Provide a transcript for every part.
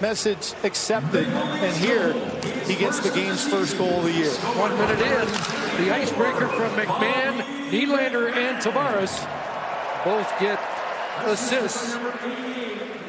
message accepted. And here, he gets the game's first goal of the year. 1 minute in, the icebreaker from McMahon, Nylander, and Tavares both get assists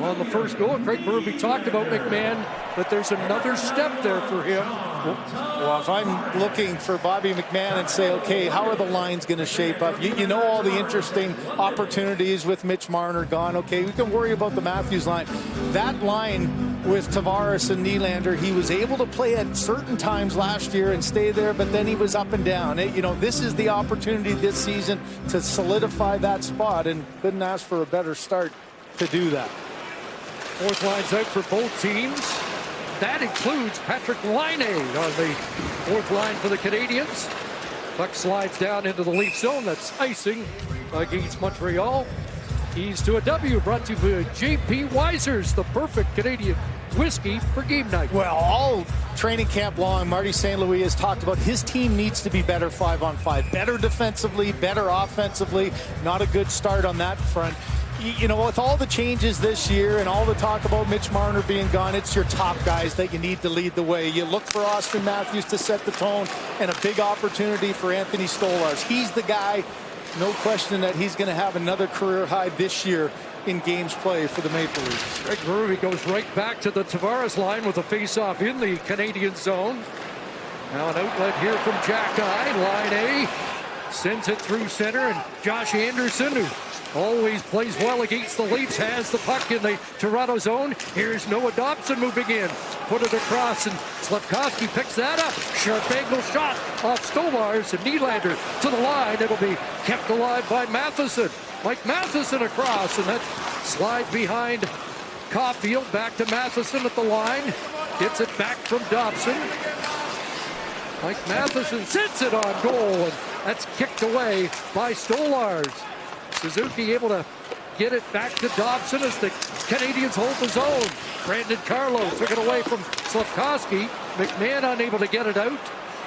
on the first goal. Craig Berube talked about McMahon, but there's another step there for him. Well, if I'm looking for Bobby McMahon and say, okay, how are the lines going to shape up? You know all the interesting opportunities with Mitch Marner gone. Okay, we can worry about the Matthews line. That line with Tavares and Nylander, he was able to play at certain times last year and stay there, but then he was up and down. This is the opportunity this season to solidify that spot, and couldn't ask for a better start to do that. Fourth line's out for both teams. That includes Patrick Laine on the fourth line for the Canadiens. Puck slides down into the Leaf zone. That's icing against Montreal. Keys to a W brought to you by J.P. Wiser's, the perfect Canadian whiskey for game night. Well, all training camp long, Marty St. Louis has talked about his team needs to be better 5-on-5. Better defensively, better offensively. Not a good start on that front. With all the changes this year and all the talk about Mitch Marner being gone, it's your top guys that you need to lead the way. You look for Austin Matthews to set the tone, and a big opportunity for Anthony Stolarz. He's the guy, no question that he's going to have another career high this year in games played for the Maple Leafs. Greg Berube goes right back to the Tavares line with a face-off in the Canadian zone. Now an outlet here from Jack-Eye. Line A sends it through center, and Josh Anderson, who always plays well against the Leafs, has the puck in the Toronto zone. Here's Noah Dobson moving in. Put it across, and Slafkovsky picks that up. Sharp angle shot off Stolarz, and Nylander to the line. It'll be kept alive by Matheson. Mike Matheson across, and that slides behind Caulfield. Back to Matheson at the line. Gets it back from Dobson. Mike Matheson sends it on goal, and that's kicked away by Stolarz. Suzuki able to get it back to Dobson as the Canadiens hold the zone. Brandon Carlo took it away from Slafkovsky. McMahon unable to get it out.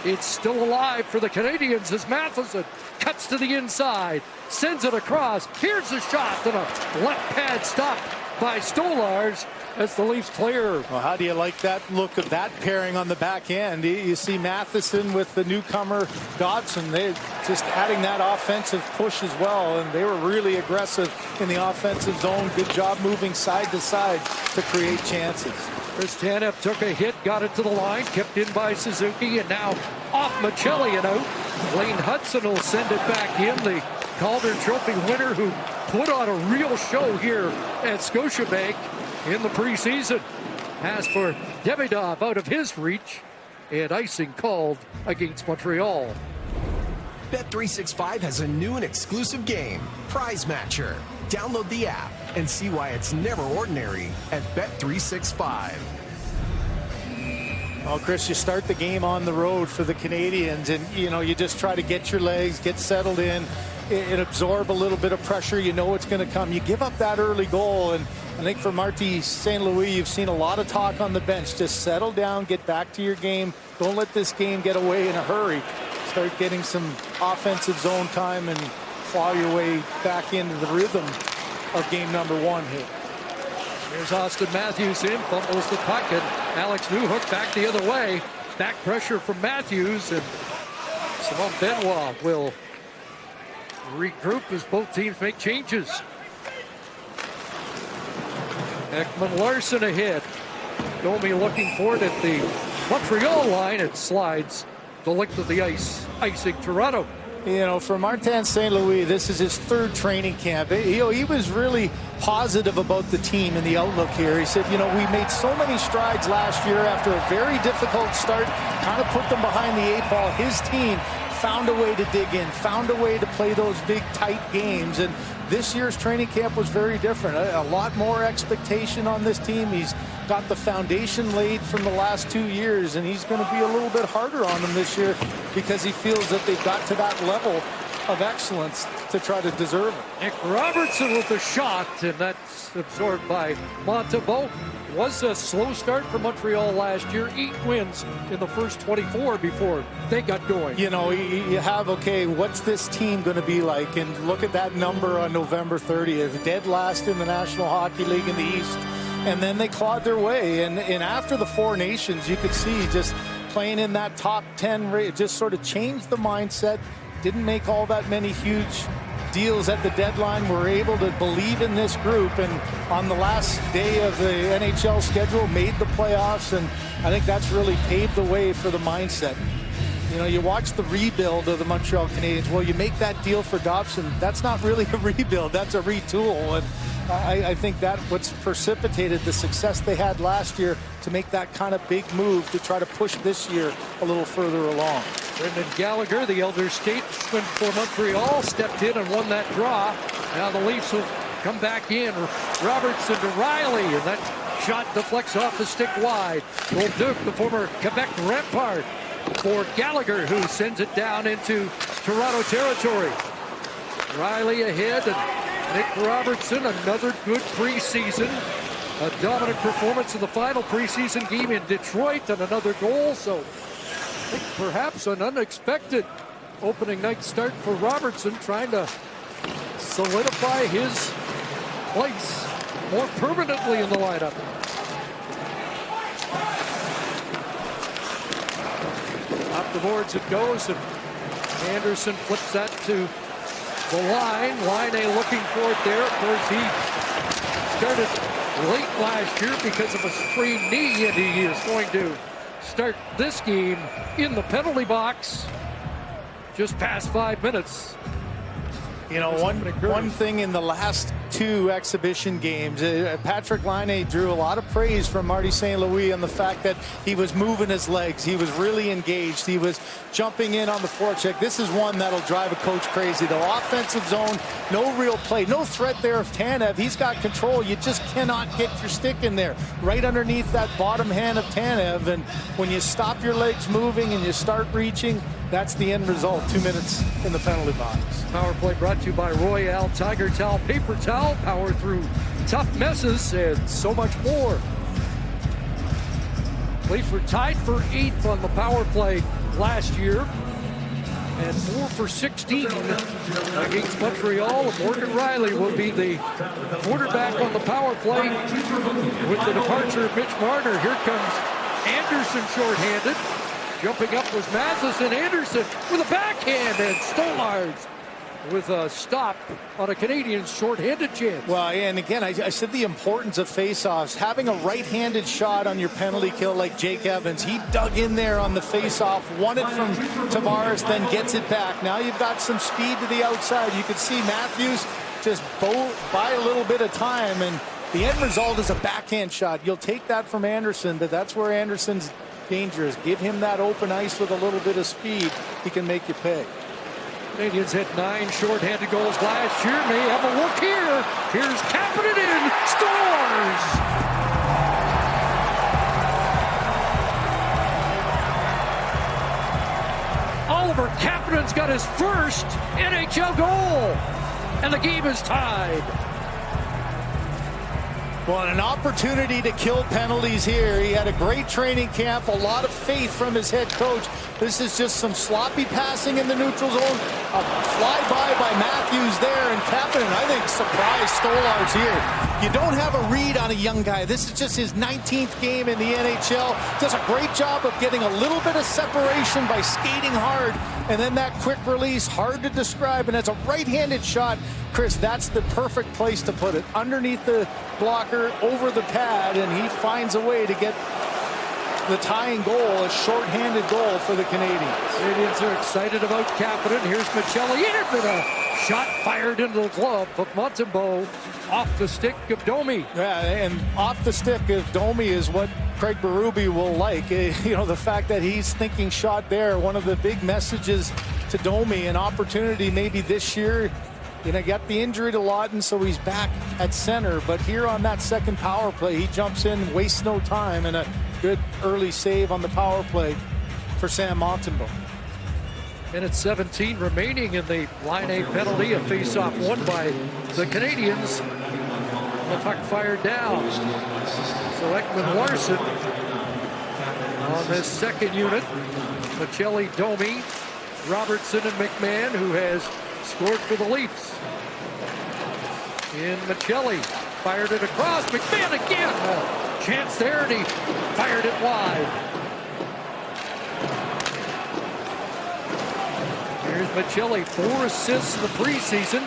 It's still alive for the Canadiens as Matheson cuts to the inside, sends it across. Here's the shot, and a left pad stop by Stolarz as the Leafs clear. Well, how do you like that look of that pairing on the back end? You see Matheson with the newcomer Dobson. They're just adding that offensive push as well, and they were really aggressive in the offensive zone. Good job moving side to side to create chances. Chris Tanev took a hit, got it to the line, kept in by Suzuki, and now off Michelli and out. Lane Hudson will send it back in, the Calder Trophy winner who put on a real show here at Scotiabank in the preseason. Pass for Davidov out of his reach, and icing called against Montreal. Bet365 has a new and exclusive game, Prize Matcher. Download the app and see why it's never ordinary at Bet365. Well, Chris, you start the game on the road for the Canadiens, and you just try to get your legs, get settled in, and absorb a little bit of pressure. You know it's going to come. You give up that early goal, and I think for Marty St. Louis, you've seen a lot of talk on the bench. Just settle down, get back to your game. Don't let this game get away in a hurry. Start getting some offensive zone time and claw your way back into the rhythm of game number one here. Here's Austin Matthews in, fumbles the puck, and Alex Newhook back the other way. Back pressure from Matthews, and Simon Benoit will regroup as both teams make changes. Ekman Larson ahead. Domi looking for it at the Montreal line. It slides the length of the ice, icing Toronto. For Martin St. Louis, this is his third training camp. He was really positive about the team and the outlook here. He said, we made so many strides last year after a very difficult start, kind of put them behind the eight ball. His team found a way to dig in, found a way to play those big, tight games. And this year's training camp was very different. A lot more expectation on this team. He's got the foundation laid from the last 2 years, and he's going to be a little bit harder on them this year because he feels that they've got to that level of excellence to try to deserve it. Nick Robertson with a shot, and that's absorbed by Montembeault. Was a slow start for Montreal last year. 8 wins in the first 24 before they got going. You have, okay, what's this team going to be like? And look at that number on November 30th. Dead last in the National Hockey League in the East. and then they clawed their way. And after the Four Nations, you could see just playing in that top 10, it just sort of changed the mindset. Didn't make all that many huge deals at the deadline. We're able to believe in this group, and on the last day of the NHL schedule, made the playoffs, and I think that's really paved the way for the mindset. You know, you watch the rebuild of the Montreal Canadiens. Well, you make that deal for Dobson. That's not really a rebuild. That's a retool. And I think that what's precipitated the success they had last year to make that kind of big move to try to push this year a little further along. Brendan Gallagher, the elder statesman for Montreal, stepped in and won that draw. Now the Leafs will come back in. Robertson to Riley, and that shot deflects off the stick wide. Duke, the former Quebec Rampart, for Gallagher, who sends it down into Toronto territory. Riley ahead, and Nick Robertson, another good preseason. A dominant performance in the final preseason game in Detroit, and another goal. So I think perhaps an unexpected opening night start for Robertson, trying to solidify his place more permanently in the lineup. Off the boards it goes, and Anderson flips that to the line. Line looking for it there. Of course, he started late last year because of a sprained knee, and he is going to start this game in the penalty box just past 5 minutes. You know, one thing in the last two exhibition games, Patrick Laine drew a lot of praise from Marty St. Louis on the fact that he was moving his legs. He was really engaged. He was jumping in on the forecheck. This is one that'll drive a coach crazy. The offensive zone, no real play, no threat there of Tanev. He's got control. You just cannot get your stick in there, right underneath that bottom hand of Tanev. And when you stop your legs moving and you start reaching, that's the end result. 2 minutes in the penalty box. Power play brought to you by Royale Tiger Towel, paper towel, power through tough messes, and so much more. Leafs were tied for 8th on the power play last year, and 4 for 16 against Montreal. Morgan Riley will be the quarterback on the power play with the departure of Mitch Marner. Here comes Anderson shorthanded. Jumping up was Matheson. Anderson with a backhand, and Stolarz with a stop on a Canadian short-handed chance. Well, and again, I said the importance of face-offs. Having a right-handed shot on your penalty kill like Jake Evans, he dug in there on the face-off, won it from Tavares, then gets it back. Now you've got some speed to the outside. You can see Matthews just buy a little bit of time, and the end result is a backhand shot. You'll take that from Anderson, but that's where Anderson's dangerous. Give him that open ice with a little bit of speed. He can make you pay. Canadians had 9 shorthanded goals last year. May have a look here. Here's capping it in. Scores! Oliver Kapanen's got his first NHL goal, and the game is tied. Well, an opportunity to kill penalties here. He had a great training camp, a lot of faith from his head coach. This is just some sloppy passing in the neutral zone. A flyby by Matthews there, and Kapanen, I think, surprised Stolarz here. You don't have a read on a young guy. This is just his 19th game in the NHL. Does a great job of getting a little bit of separation by skating hard, and then that quick release, hard to describe. And as a right-handed shot, Chris, that's the perfect place to put it. Underneath the blocker, over the pad, and he finds a way to get the tying goal, a short-handed goal for the Canadians. Canadians are excited about Kapanen. Here's Michelli in it with a shot fired into the glove of Montembeault off the stick of Domi. Yeah, and off the stick of Domi is what Craig Berube will like. You know, the fact that he's thinking shot there, one of the big messages to Domi, an opportunity maybe this year. You know, got the injury to Lawton, so he's back at center. But here on that second power play, he jumps in, wastes no time, and a good early save on the power play for Sam Montembeault. Minute 17 remaining in the line A penalty. A face-off won by the Canadians. The puck fired down. So Ekman Larson on this second unit. Michelli, Domi, Robertson, and McMahon, who has scored for the Leafs. In Michelli, fired it across. McMahon again. Chance there, and he fired it wide. Here's Michelli, 4 assists in the preseason.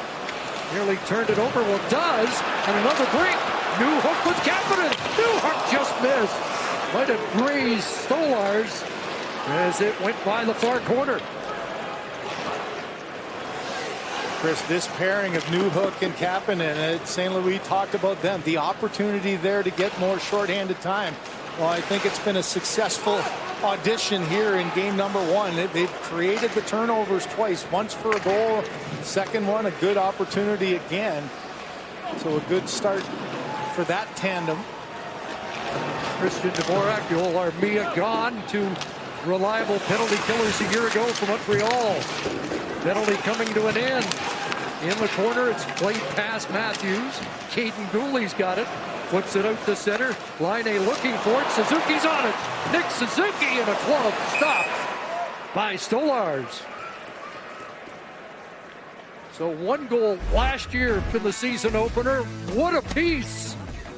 Nearly turned it over. Well, does. And another break. New hook with Kapanen. New hook just missed. Might have grazed Stolars as it went by the far corner. Chris, this pairing of Newhook and Kapanen at St. Louis, talked about them. The opportunity there to get more shorthanded time. Well, I think it's been a successful audition here in game number 1. They've created the turnovers twice. Once for a goal, second one a good opportunity again. So a good start for that tandem. Christian Dvorak, Joel Armia gone. 2 reliable penalty killers a year ago for Montreal. Penalty coming to an end. In the corner, it's played past Matthews. Caden Gooley's got it. Flips it out to center. Line A looking for it. Suzuki's on it. Nick Suzuki and a glove stop by Stolars. So 1 goal last year in the season opener. What a piece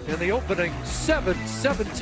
in the opening 7-17.